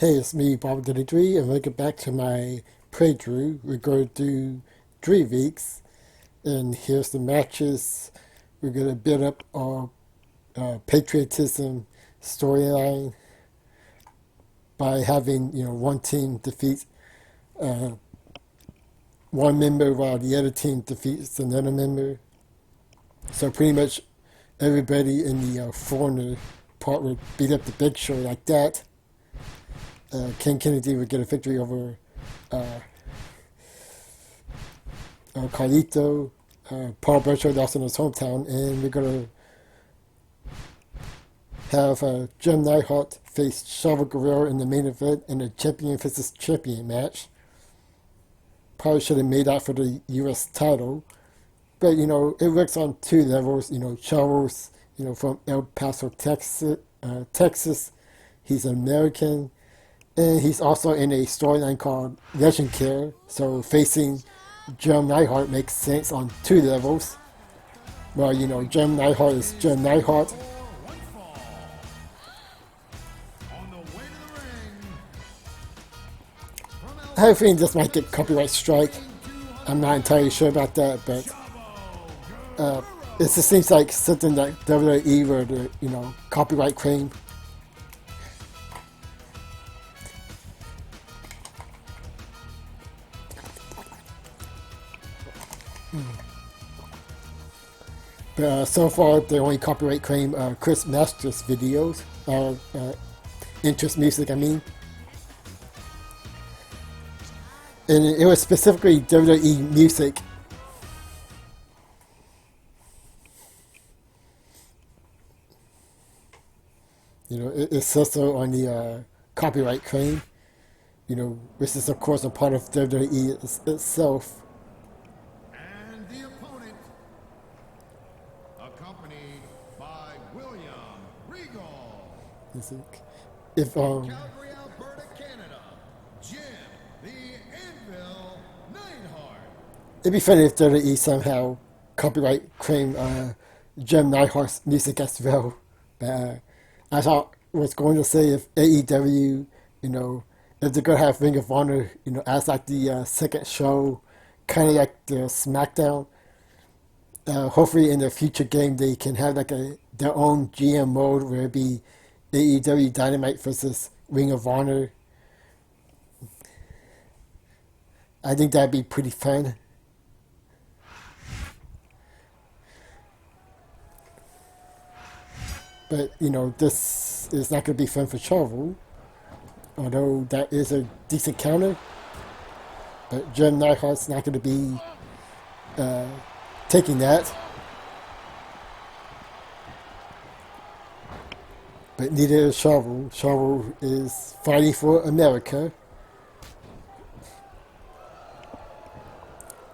Hey, it's me, Bob33, and welcome back to my playthrough. We're going to do 3 weeks, and here's the matches. We're going to build up our patriotism storyline by having, one team defeat uh, one member while the other team defeats another member. So pretty much everybody in the foreigner part would beat up the Big Show like that. Ken Kennedy would get a victory over uh, Carlito. Paul Burchill lost in his hometown, and we're gonna have Jim Neidhart face Chavo Guerrero in the main event in a champion versus champion match. Probably should have made that for the U.S. title, but it works on 2 levels. Chavo's from El Paso, Texas. He's an American. And he's also in a storyline called Legend Care, so facing Jim Neidhart makes sense on 2 levels. Well, Jim Neidhart is Jim Neidhart. I have a feeling this might get copyright strike. I'm not entirely sure about that, but it just seems like something that WWE would, copyright claim. So far, they only copyright claim Chris Masters videos, interest music, I mean. And it was specifically WWE music. It's also on the copyright claim, which is, of course, a part of WWE itself. And the opponent, accompanied by William Regal. Music. If Calgary, Alberta, Canada, Jim the Anvil Neidhart. it'd be funny if WWE somehow copyright claim Jim Neidhart's music as well. But I thought was going to say if AEW, if they're gonna have Ring of Honor, as like the second show, kind of like the Smackdown. Hopefully, in the future game, they can have like their own GM mode where it be AEW Dynamite versus Ring of Honor. I think that'd be pretty fun. But this is not going to be fun for Chavo, although that is a decent counter. But Jim Neidhart's not going to be taking that. But neither is Chavo. Chavo is fighting for America.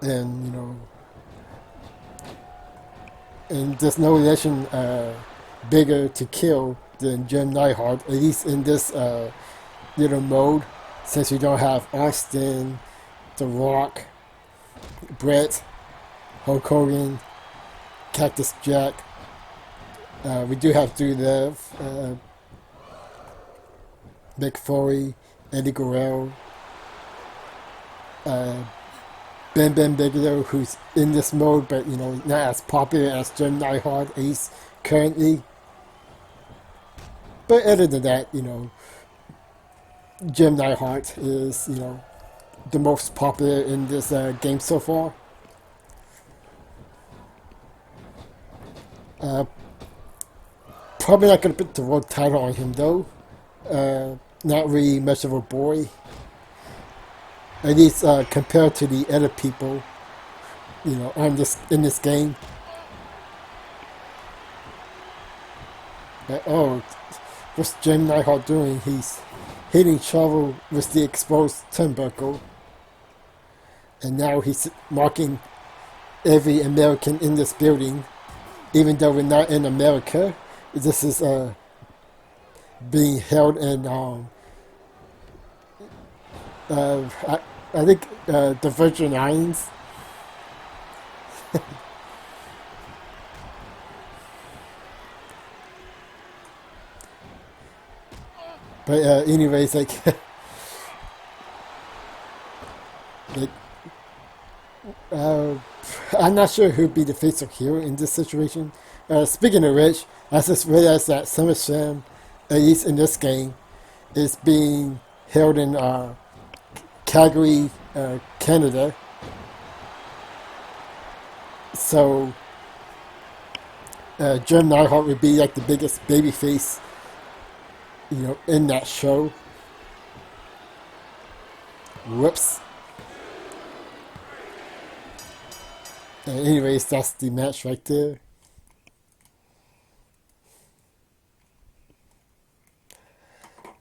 And, and there's no legend bigger to kill than Jim Neidhart, at least in this little mode, since we don't have Austin, The Rock, Brett, Hulk Hogan, Cactus Jack. We do have Doolittle, Mick Foley, Eddie Guerrero, Ben Bigelow, who's in this mode, but not as popular as Jim Neidhart, at least currently. But other than that, Jim Neidhart is, the most popular in this game so far. Probably not going to put the world title on him, though. Not really much of a boy. At least compared to the other people, on in this game. But, what's Jim Neidhart doing? He's hitting Chavo with the exposed turnbuckle. And now he's marking every American in this building. Even though we're not in America, this is being held in, I think, the Virgin Islands. But anyways, like, like uh, I'm not sure who'd be the face or hero in this situation. Speaking of which, I just realized that SummerSlam, at least in this game, is being held in Calgary, Canada. So Jim Neidhart would be like the biggest babyface, in that show. Whoops. Anyways, that's the match right there.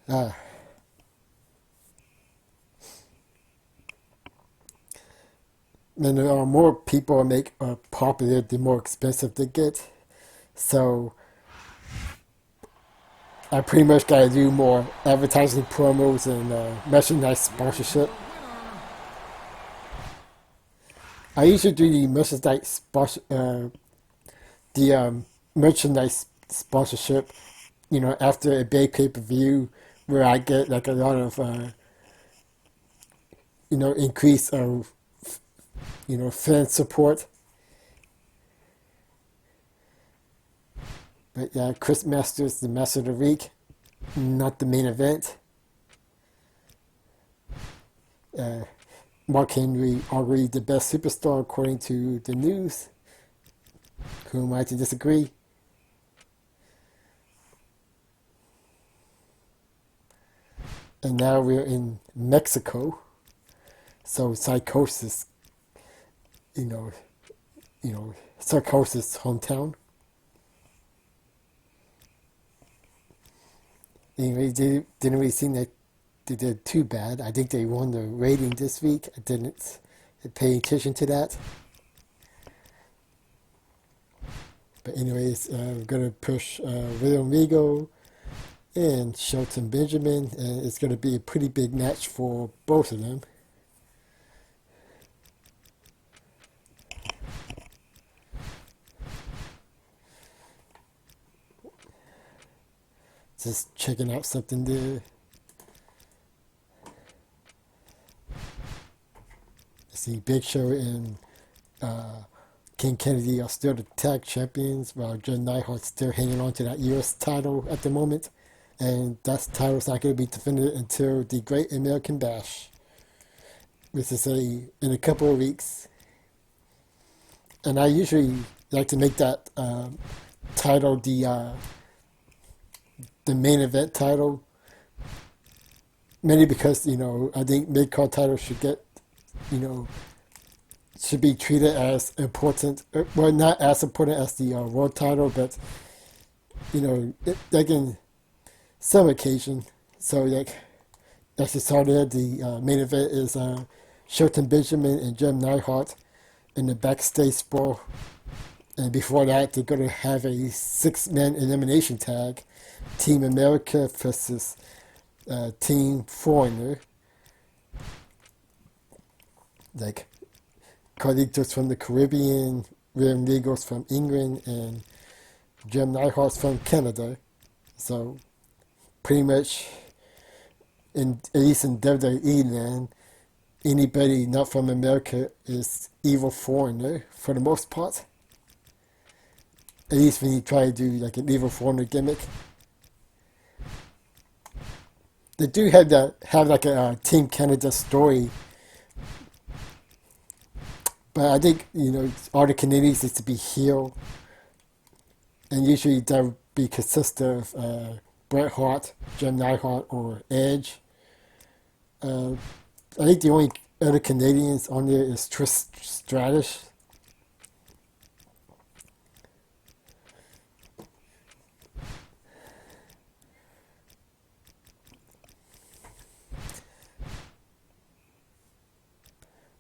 Uh, and the more people make popular, the more expensive they get. So I pretty much got to do more advertising promos and merchandise sponsorship. I usually do the the merchandise sponsorship, after a big pay-per-view where I get like a lot of, increase of, fan support. But yeah, Chris Masters, the Master of the Week, not the main event. Uh, Mark Henry, already the best superstar according to the news. Who am I to disagree? And now we're in Mexico. So Psychosis, you know, Psychosis hometown. Anyway, didn't really seem like they did too bad. I think they won the rating this week. I didn't pay attention to that. But anyways, we're gonna push William Regal and Shelton Benjamin, and it's gonna be a pretty big match for both of them. Just checking out something there. See, Big Show and King Kennedy are still the tag champions, while John Neidhart's still hanging on to that U.S. title at the moment. And that title's not going to be defended until the Great American Bash, which is in a couple of weeks. And I usually like to make that title the main event title, mainly because I think mid card titles should get should be treated as important. Well, not as important as the world title, but like in some occasion. So like as you saw there, the main event is Shelton Benjamin and Jim Neidhart in the backstage brawl. And before that, they're going to have a 6-man elimination tag. Team America versus Team Foreigner. Like Carlitos from the Caribbean, William Regal's from England, and Jim Neidhart's from Canada. So pretty much, at least in WWE land, anybody not from America is evil foreigner for the most part. At least when you try to do like an evil foreigner gimmick. They do have like a Team Canada story, but I think all the Canadians is to be heel, and usually that would be consist of Bret Hart, Jim Neidhart, or Edge. I think the only other Canadians on there is Trish Stratus.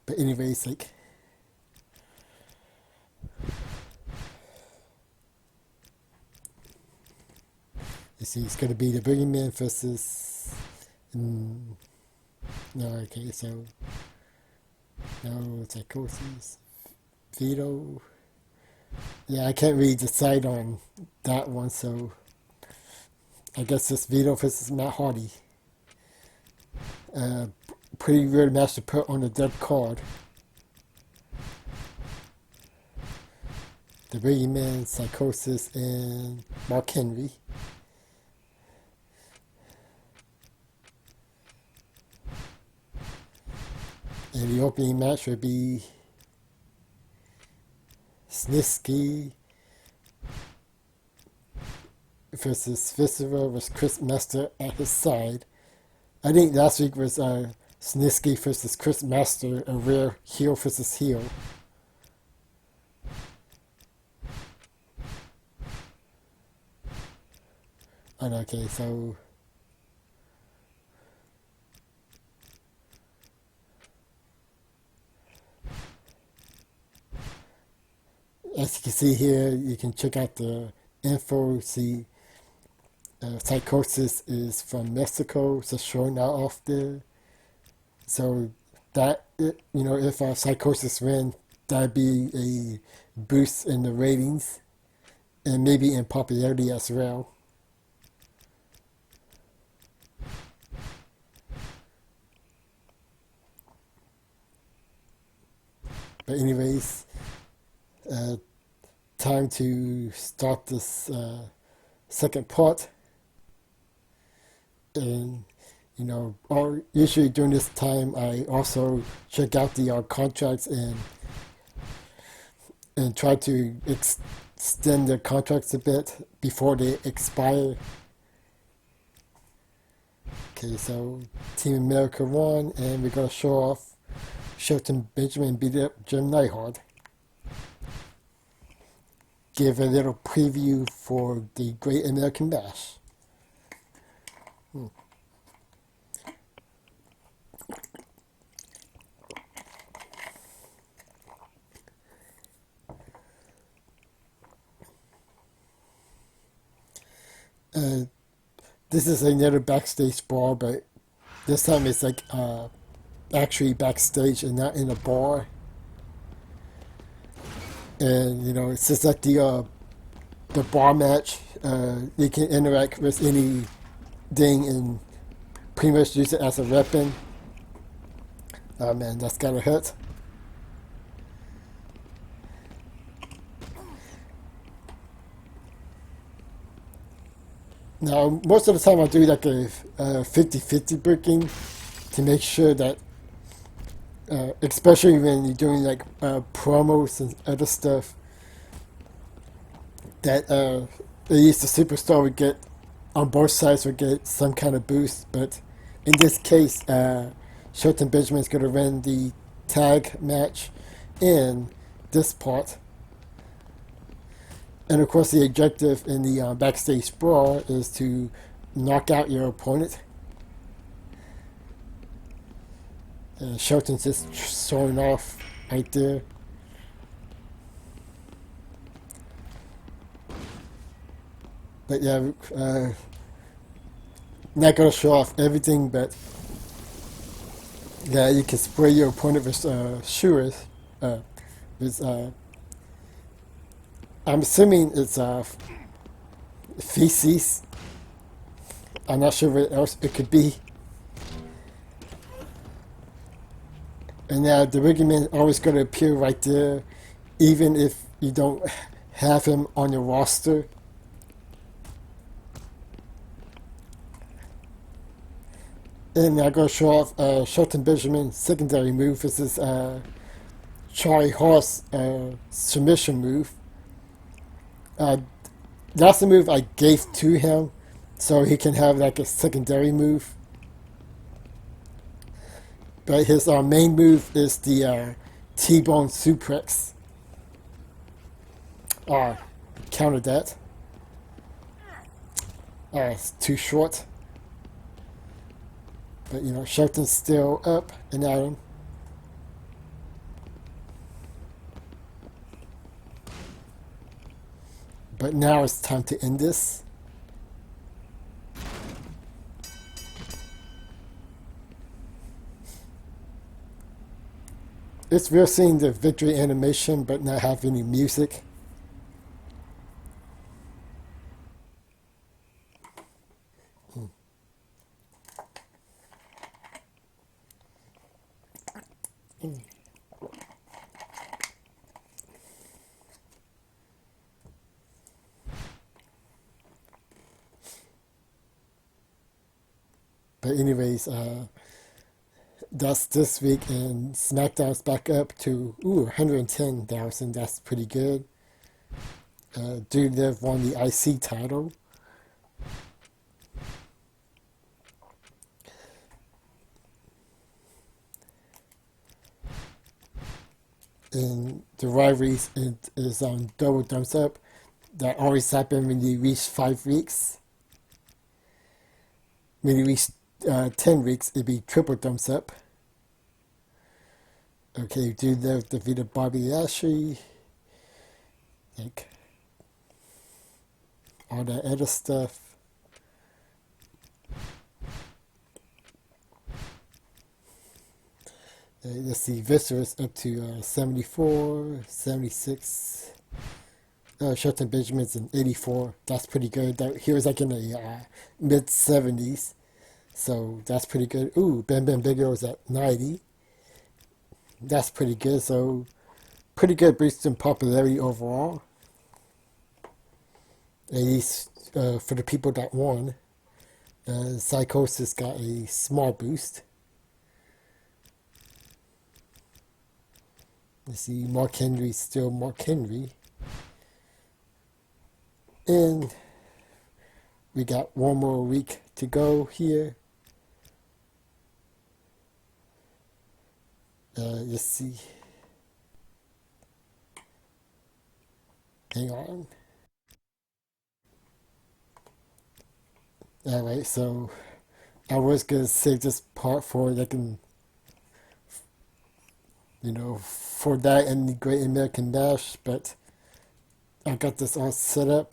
But anyways, like you see, it's gonna be the Boogeyman versus. No, okay, so no Psychosis, Vito. Yeah, I can't really decide on that one, so I guess it's Vito versus Matt Hardy. Pretty weird match to put on the dead card. The Boogeyman, Psychosis, and Mark Henry. And the opening match would be Snitsky versus Viscera with Chris Master at his side. I think last week was Snitsky versus Chris Master, a rare heel versus heel. And okay, so as you can see here, you can check out the info. See, Psychosis is from Mexico, so showing that off there. So that, if Psychosis win, that'd be a boost in the ratings and maybe in popularity as well. But anyways, time to start this second part. And usually during this time, I also check out the contracts and try to extend the contracts a bit before they expire. Okay, so Team America won, and we're gonna show off Shelton Benjamin beat up Jim Neidhart. Give a little preview for the Great American Bash. This is another backstage brawl, but this time it's like actually backstage and not in a bar. And it's just like the bar match. You can interact with anything and pretty much use it as a weapon. Oh man, that's gotta hurt. Now, most of the time I do like a 50-50 booking to make sure that, especially when you're doing like promos and other stuff, that at least the superstar would get, on both sides would get some kind of boost. But in this case, Shelton Benjamin's going to win the tag match in this part. And of course, the objective in the backstage brawl is to knock out your opponent. And Shelton's just showing off right there. But yeah, not gonna show off everything, but yeah, you can spray your opponent with shivers. With I'm assuming it's feces. I'm not sure what else it could be. And now the Boogeyman always going to appear right there, even if you don't have him on your roster. And I'm going to show off Shelton Benjamin's secondary move. This is Charlie Horse submission move. That's the move I gave to him, so he can have like a secondary move. But his main move is the T-bone suplex. Counter that. It's too short. But Shelton's still up and at him. But now it's time to end this. It's weird seeing the victory animation but not have any music. But anyways, that's this week, and SmackDown's back up to 110,000. That's pretty good. Dude Liv won the IC title. And the rivalries is on double thumbs up. That always happens when you reach 5 weeks. When you reach 10 weeks, it'd be triple thumbs up. Okay, Dude Liv defeated Bobby Lashley. Like all that other stuff. Let's see, Viscera's up to 74, 76. Shelton Benjamin's in 84. That's pretty good. He was like in the mid 70s. So that's pretty good. Ooh, Bam Bam Bigelow is at 90. That's pretty good. So pretty good boost in popularity overall. At least for the people that won. Psychosis got a small boost. Let's see, Mark Henry's still Mark Henry. And we got one more week to go here. Let's see. Hang on. Alright, so I was going to save this part for like for that and the Great American Bash, but I got this all set up,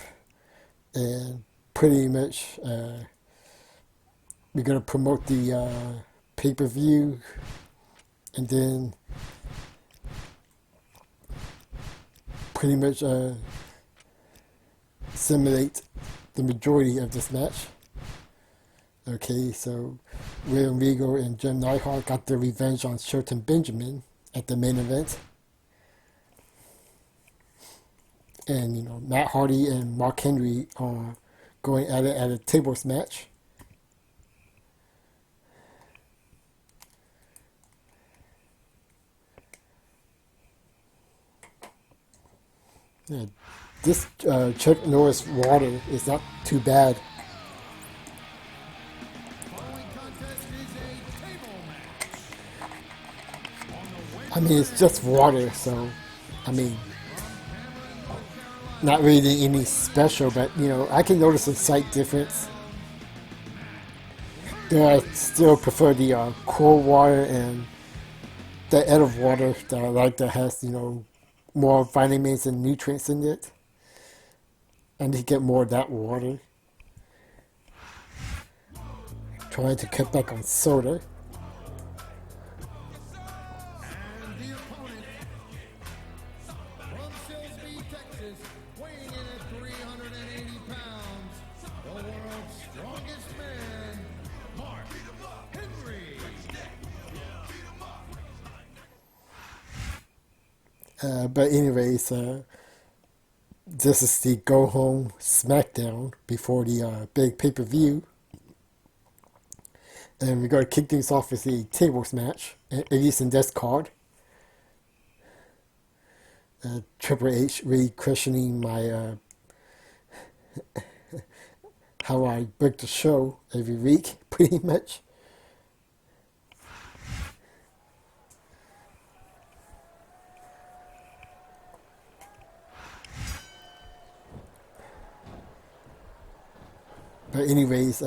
and pretty much we're going to promote the pay-per-view, and then pretty much simulate the majority of this match. Okay, so William Regal and Jim Neidhart got their revenge on Shelton Benjamin at the main event. And, Matt Hardy and Mark Henry are going at it at a tables match. Yeah, this Chuck Norris water is not too bad. I mean, it's just water, so, I mean, not really any special, but, I can notice a slight difference. Though I still prefer the cold water and the other water that I like that has, more vitamins and nutrients in it. I need to get more of that water. Trying to cut back on soda. But anyways, this is the go home Smackdown before the big pay-per-view. And we're going to kick things off with the tables match, at least in this card. Triple H really questioning my how I book the show every week, pretty much. But anyways,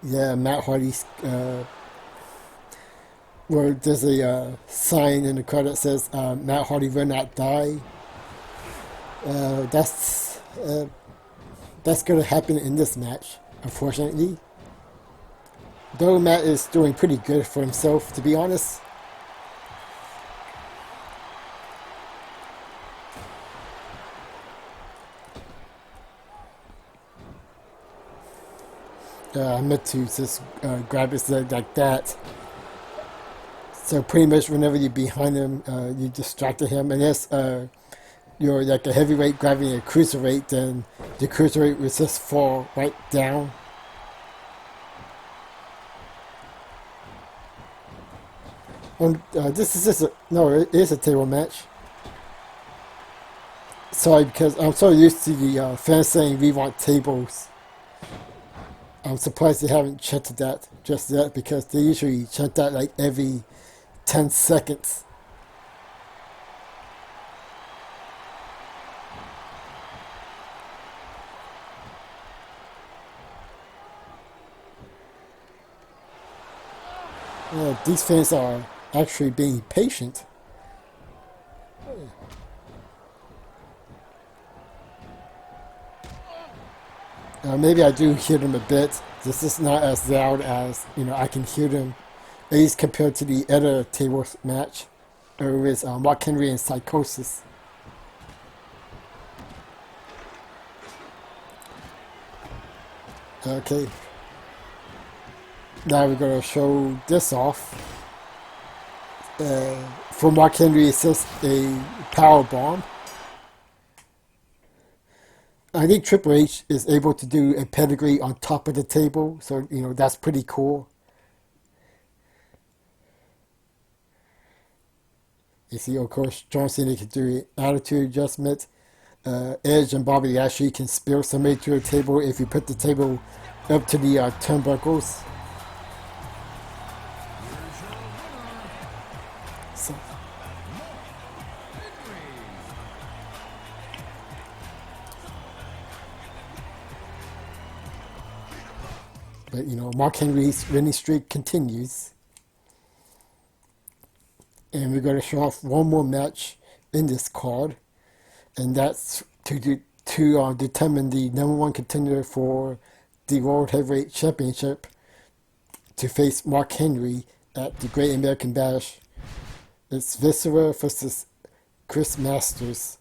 yeah, Matt Hardy's, well, there's a sign in the crowd that says, Matt Hardy will not die. That's going to happen in this match, unfortunately. Though Matt is doing pretty good for himself, to be honest. I meant to just grab his leg like that. So pretty much whenever you're behind him, you distracted him. Unless you're like a heavyweight grabbing a cruiserweight, then the cruiserweight will just fall right down. This is just no, it is a table match. Sorry, because I'm so used to the fans saying we want tables. I'm surprised they haven't chanted that just yet, because they usually chant that like every 10 seconds. These fans are actually being patient. Maybe I do hear them a bit. This is not as loud as I can hear them, at least compared to the other tables match, or with Mark Henry and Psychosis. Okay. Now we're gonna show this off. For Mark Henry, it's just a power bomb. I think Triple H is able to do a pedigree on top of the table, so that's pretty cool. You see, of course, John Cena can do an attitude adjustment. Edge and Bobby Lashley can spear somebody to a table if you put the table up to the turnbuckles. So, but Mark Henry's winning streak continues, and we're going to show off one more match in this card, and that's to determine the number one contender for the World Heavyweight Championship to face Mark Henry at the Great American Bash. It's Viscera versus Chris Masters.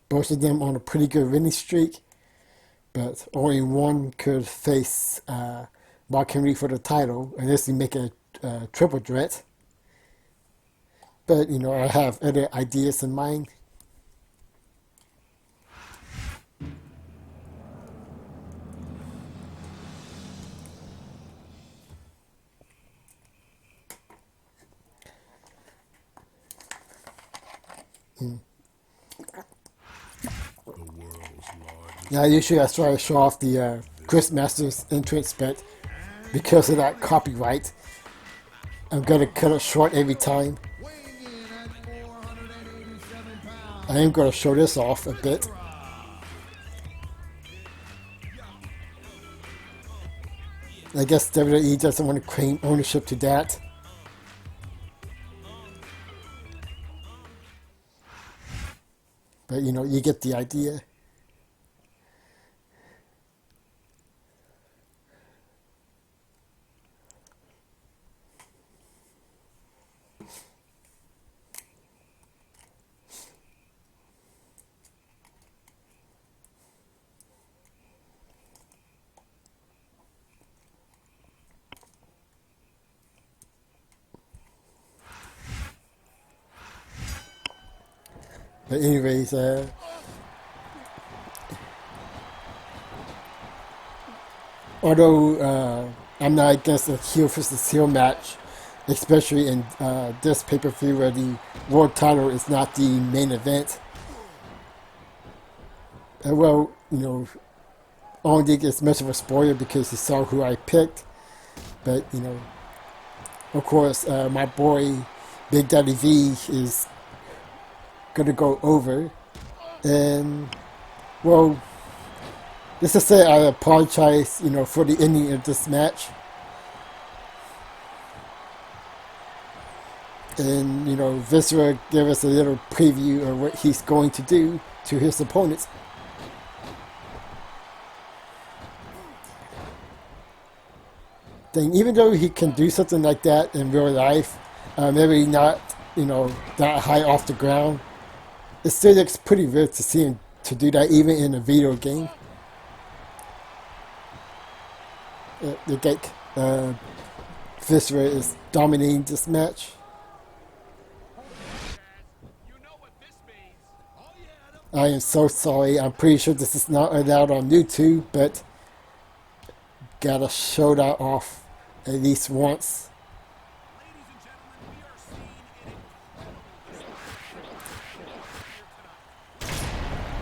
Both of them on a pretty good winning streak, but only one could face Mark Henry for the title unless you make a triple threat. But I have other ideas in mind. Now usually I try to show off the Chris Masters entrance, but because of that copyright, I'm gonna cut it short every time. I am gonna show this off a bit. I guess WWE doesn't want to claim ownership to that. But you get the idea. But anyways, although I'm not against a heel versus heel match, especially in this pay-per-view where the world title is not the main event. Well, I don't think it's much of a spoiler because you saw who I picked. But, of course, my boy Big Daddy V is gonna go over, and well, let's just say I apologize, for the ending of this match, and Viscera gave us a little preview of what he's going to do to his opponents. Then, even though he can do something like that in real life, maybe not, that high off the ground, it still looks pretty weird to see him to do that even in a video game. The Viscera is dominating this match. I am so sorry. I'm pretty sure this is not allowed on YouTube, but gotta show that off at least once.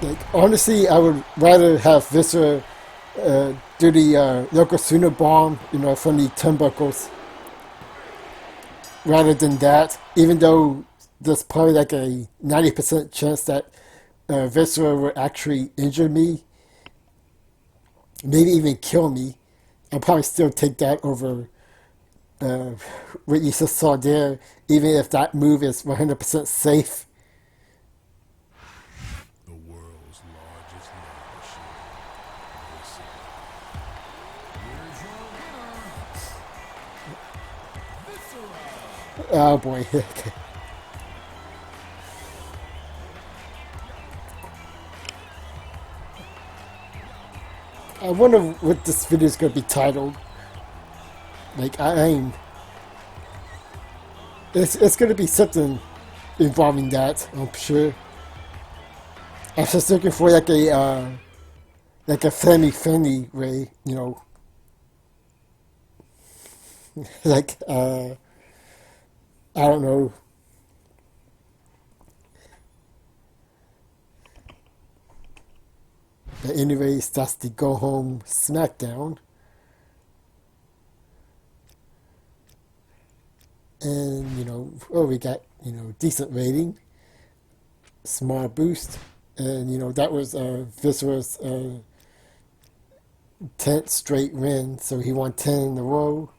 Like, honestly, I would rather have Viscera do the Yokozuna bomb, from the turnbuckles, rather than that. Even though there's probably like a 90% chance that Viscera will actually injure me, maybe even kill me, I'll probably still take that over uh, what you just saw there, even if that move is 100% safe. The world's largest machine. Here's your winner, Viscera. Oh boy. I wonder what this video is going to be titled. Like, it's going to be something involving that, I'm sure. I'm just looking for like a family friendly way, like I don't know. But anyways, that's the go home Smackdown. And we got decent rating, small boost, and that was Viscera's 10th straight win, so he won 10 in a row.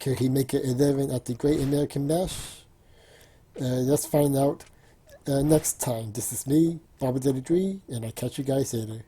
Could he make it 11 at the Great American Bash? Let's find out next time. This is me, Baba WWE, and I'll catch you guys later.